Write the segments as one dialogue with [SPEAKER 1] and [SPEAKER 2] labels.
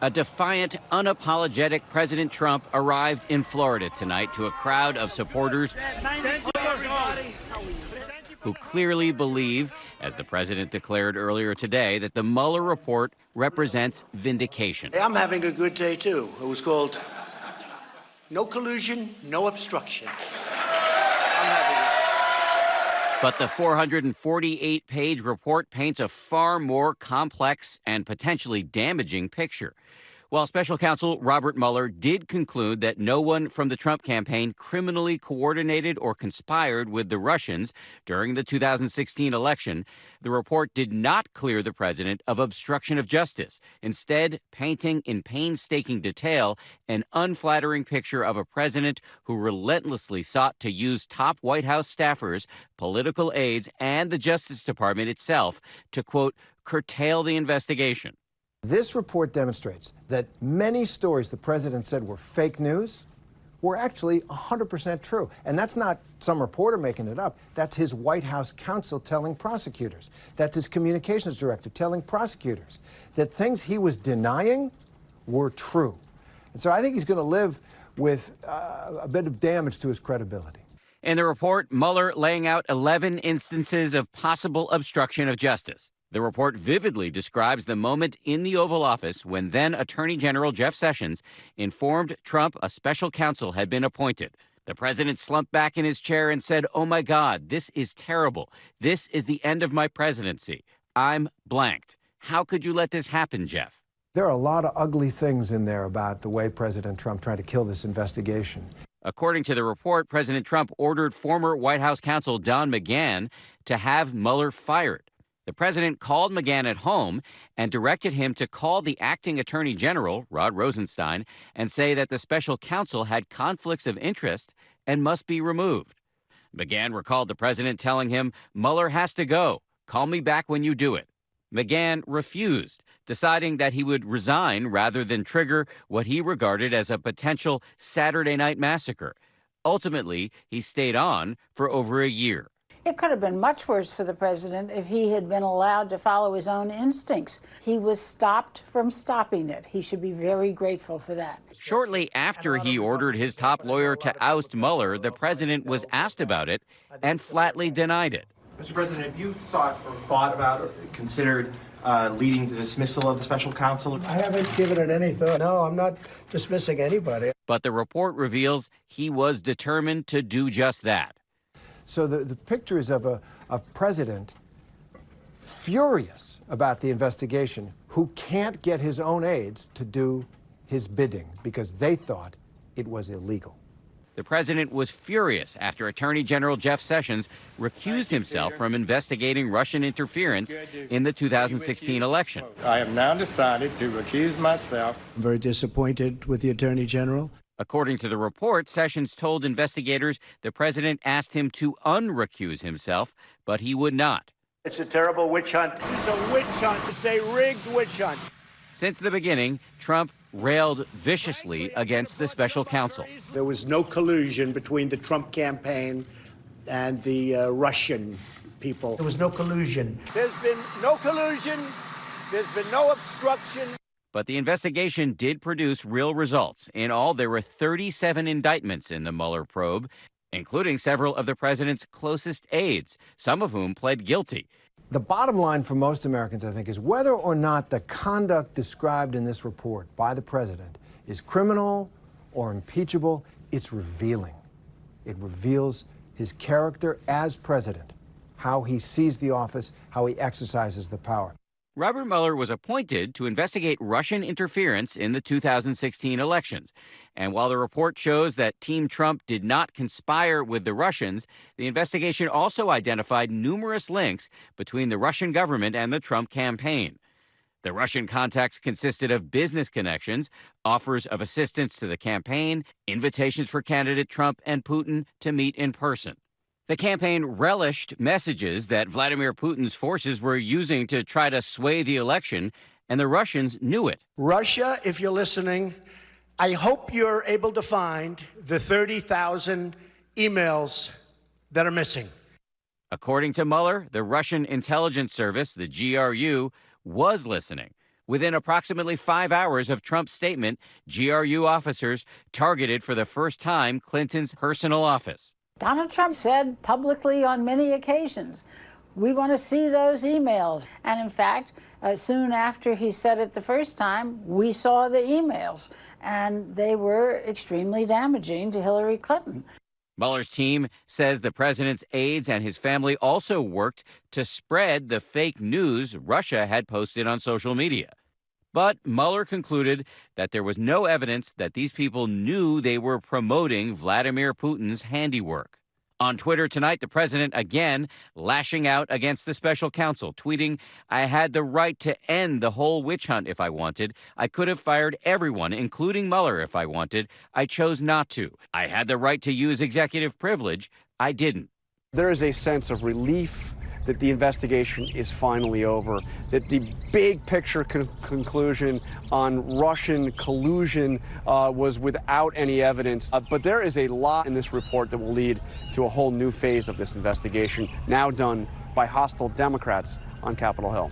[SPEAKER 1] A defiant, unapologetic President Trump arrived in Florida tonight to a crowd of supporters who clearly believe, as the president declared earlier today, that the Mueller report represents vindication.
[SPEAKER 2] I'm having a good day, too. It was called No Collusion, No Obstruction.
[SPEAKER 1] But the 448-page report paints a far more complex and potentially damaging picture. While special counsel Robert Mueller did conclude that no one from the Trump campaign criminally coordinated or conspired with the Russians during the 2016 election, the report did not clear the president of obstruction of justice, instead painting in painstaking detail an unflattering picture of a president who relentlessly sought to use top White House staffers, political aides, and the Justice Department itself to, quote, curtail the investigation.
[SPEAKER 3] This report demonstrates that many stories the president said were fake news were actually 100% true. And that's not some reporter making it up. That's his White House counsel telling prosecutors. That's his communications director telling prosecutors that things he was denying were true. And so I think he's going to live with a bit of damage to his credibility.
[SPEAKER 1] In the report, Mueller laying out 11 instances of possible obstruction of justice. The report vividly describes the moment in the Oval Office when then Attorney General Jeff Sessions informed Trump a special counsel had been appointed. The president slumped back in his chair and said, "Oh my God, this is terrible. This is the end of my presidency. I'm blanked. How could you let this happen, Jeff?"
[SPEAKER 3] There are a lot of ugly things in there about the way President Trump tried to kill this investigation.
[SPEAKER 1] According to the report, President Trump ordered former White House counsel Don McGahn to have Mueller fired. The president called McGahn at home and directed him to call the acting attorney general, Rod Rosenstein, and say that the special counsel had conflicts of interest and must be removed. McGahn recalled the president telling him, "Mueller has to go. Call me back when you do it." McGahn refused, deciding that he would resign rather than trigger what he regarded as a potential Saturday night massacre. Ultimately, he stayed on for over a year.
[SPEAKER 4] It could have been much worse for the president if he had been allowed to follow his own instincts. He was stopped from stopping it. He should be very grateful for that.
[SPEAKER 1] Shortly after he ordered his top lawyer to oust Mueller, the president was asked about it and flatly denied it.
[SPEAKER 5] Mr. President, have you thought about or considered leading the dismissal of the special counsel?
[SPEAKER 2] I haven't given it any thought. No, I'm not dismissing anybody.
[SPEAKER 1] But the report reveals he was determined to do just that.
[SPEAKER 3] So the picture is of a president furious about the investigation who can't get his own aides to do his bidding because they thought it was illegal.
[SPEAKER 1] The president was furious after Attorney General Jeff Sessions recused himself from investigating Russian interference in the 2016 election.
[SPEAKER 6] I have now decided to recuse myself.
[SPEAKER 2] I'm very disappointed with the Attorney General.
[SPEAKER 1] According to the report, Sessions told investigators the president asked him to unrecuse himself, but he would not.
[SPEAKER 2] It's a terrible witch hunt. It's a witch hunt. It's a rigged witch hunt.
[SPEAKER 1] Since the beginning, Trump railed viciously against the special counsel.
[SPEAKER 7] There was no collusion between the Trump campaign and the Russian people.
[SPEAKER 2] There was no collusion. There's been no collusion. There's been no obstruction.
[SPEAKER 1] But the investigation did produce real results. In all, there were 37 indictments in the Mueller probe, including several of the president's closest aides, some of whom pled guilty.
[SPEAKER 3] The bottom line for most Americans, I think, is whether or not the conduct described in this report by the president is criminal or impeachable, it's revealing. It reveals his character as president, how he sees the office, how he exercises the power.
[SPEAKER 1] Robert Mueller was appointed to investigate Russian interference in the 2016 elections. And while the report shows that Team Trump did not conspire with the Russians, the investigation also identified numerous links between the Russian government and the Trump campaign. The Russian contacts consisted of business connections, offers of assistance to the campaign, invitations for candidate Trump and Putin to meet in person. The campaign relished messages that Vladimir Putin's forces were using to try to sway the election, and the Russians knew it.
[SPEAKER 7] Russia, if you're listening, I hope you're able to find the 30,000 emails that are missing.
[SPEAKER 1] According to Mueller, the Russian intelligence service, the GRU, was listening. Within approximately 5 hours of Trump's statement, GRU officers targeted for the first time Clinton's personal office.
[SPEAKER 4] Donald Trump said publicly on many occasions, we want to see those emails. And in fact, soon after he said it the first time, we saw the emails, and they were extremely damaging to Hillary Clinton.
[SPEAKER 1] Mueller's team says the president's aides and his family also worked to spread the fake news Russia had posted on social media. But Mueller concluded that there was no evidence that these people knew they were promoting Vladimir Putin's handiwork. On Twitter tonight, the president again lashing out against the special counsel, tweeting, "I had the right to end the whole witch hunt if I wanted. I could have fired everyone, including Mueller, if I wanted. I chose not to. I had the right to use executive privilege. I didn't."
[SPEAKER 8] There is a sense of relief that the investigation is finally over, that the big picture conclusion on Russian collusion was without any evidence. But there is a lot in this report that will lead to a whole new phase of this investigation, now done by hostile Democrats on Capitol Hill.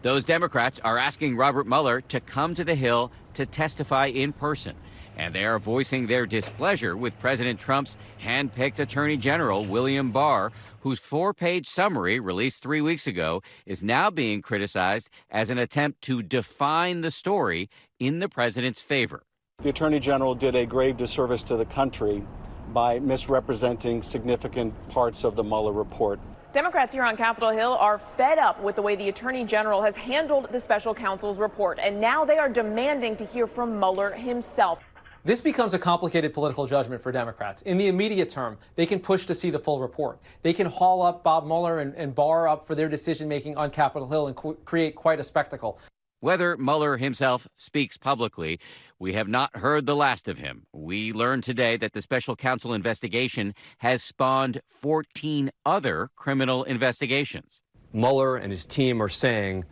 [SPEAKER 1] Those Democrats are asking Robert Mueller to come to the Hill to testify in person. And they are voicing their displeasure with President Trump's hand-picked Attorney General, William Barr, whose 4-page summary released 3 weeks ago is now being criticized as an attempt to define the story in the president's favor.
[SPEAKER 9] The Attorney General did a grave disservice to the country by misrepresenting significant parts of the Mueller report.
[SPEAKER 10] Democrats here on Capitol Hill are fed up with the way the Attorney General has handled the special counsel's report, and now they are demanding to hear from Mueller himself.
[SPEAKER 11] This becomes a complicated political judgment for Democrats. In the immediate term, they can push to see the full report. They can haul up Bob Mueller and Barr up for their decision-making on Capitol Hill and create quite a spectacle.
[SPEAKER 1] Whether Mueller himself speaks publicly, we have not heard the last of him. We learned today that the special counsel investigation has spawned 14 other criminal investigations.
[SPEAKER 12] Mueller and his team are saying,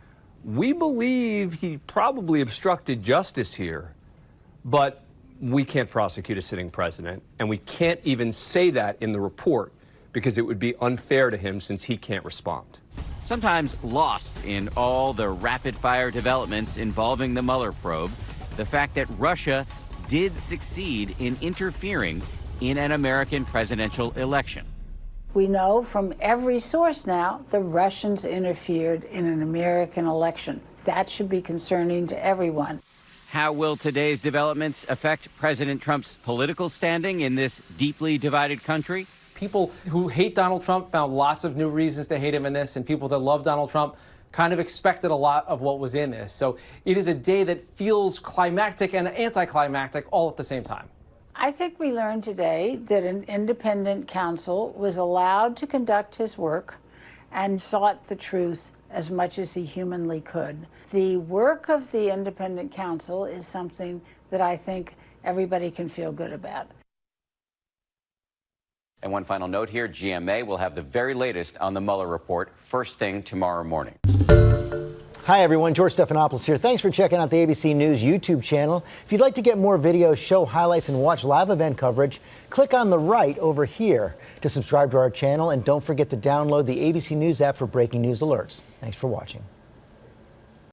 [SPEAKER 12] we believe he probably obstructed justice here, but we can't prosecute a sitting president, and we can't even say that in the report because it would be unfair to him since he can't respond.
[SPEAKER 1] Sometimes lost in all the rapid-fire developments involving the Mueller probe, the fact that Russia did succeed in interfering in an American presidential election.
[SPEAKER 4] We know from every source now the Russians interfered in an American election. That should be concerning to everyone.
[SPEAKER 1] How will today's developments affect President Trump's political standing in this deeply divided country?
[SPEAKER 11] People who hate Donald Trump found lots of new reasons to hate him in this, and people that love Donald Trump kind of expected a lot of what was in this. So it is a day that feels climactic and anticlimactic all at the same time.
[SPEAKER 4] I think we learned today that an independent counsel was allowed to conduct his work and sought the truth as much as he humanly could. The work of the independent counsel is something that I think everybody can feel good about.
[SPEAKER 1] And one final note here, GMA will have the very latest on the Mueller report first thing tomorrow morning.
[SPEAKER 13] Hi, everyone. George Stephanopoulos here. Thanks for checking out the ABC News YouTube channel. If you'd like to get more videos, show highlights, and watch live event coverage, click on the right over here to subscribe to our channel. And don't forget to download the ABC News app for breaking news alerts. Thanks for watching.